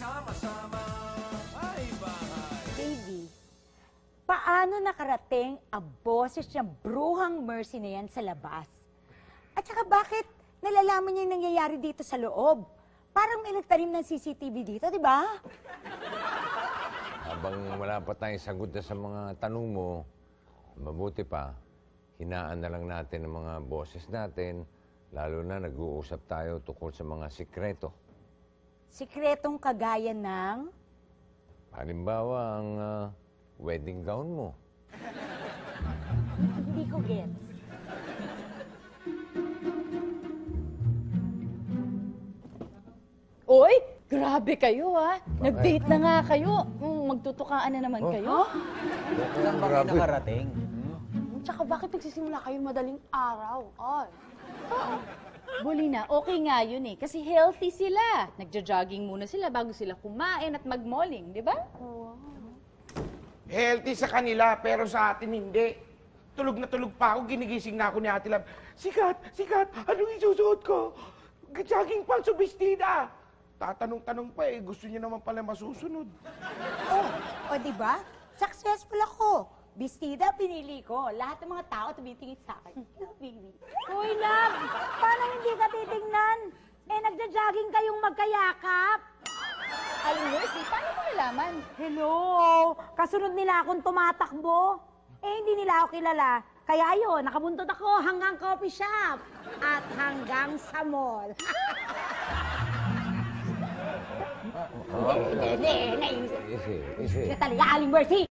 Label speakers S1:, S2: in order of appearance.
S1: Sama-sama ay bahay.
S2: Baby, paano nakarating ang boses niyang bruhang Mercy na yan sa labas? At saka bakit nalalaman niya yung nangyayari dito sa loob? Parang may nagtanim ng CCTV dito, di ba?
S3: Habang wala pa tayong sagot na sa mga tanong mo, mabuti pa, hinaan na lang natin ang mga boses natin, lalo na nag-uusap tayo tungkol sa mga sikreto.
S2: Sikretong kagaya ng...
S3: Halimbawa, ang wedding gown mo.
S2: Hindi ko gets.
S4: Oy, grabe kayo ha. Nag-date na nga kayo. Magtutukaan na naman kayo.
S5: Saan ba kayo nakarating?
S4: Tsaka bakit nagsisimula kayo madaling araw? Ay. Bolina, okay nga yun eh. Kasi healthy sila. Nagja-jogging muna sila bago sila kumain at mag-malling, di ba?
S6: Healthy sa kanila, pero sa atin hindi. Tulog na tulog pa ako, ginigising na ako ni Ate Lab. Sikat! Sikat! Anong isusuot ko? Jogging pants o bestida? Tatanong-tanong pa eh, gusto niya naman pala masusunod.
S2: O di ba? Successful ako. Bestida, pinili ko. Lahat ng mga tao tumitingin sa akin. Yeah, baby.
S7: Hoy, love! Paano hindi ka titingnan? Eh, nagja-jogging kayong magkayakap.
S4: Aling Mercy, paano mo nalaman?
S7: Hello! Kasunod nila akong tumatakbo. Eh, hindi nila ako kilala. Kaya ayun, nakabuntot ako hanggang coffee shop. At hanggang sa mall.
S2: Hindi,
S3: Easy, easy.
S2: talaga, Aling Mercy!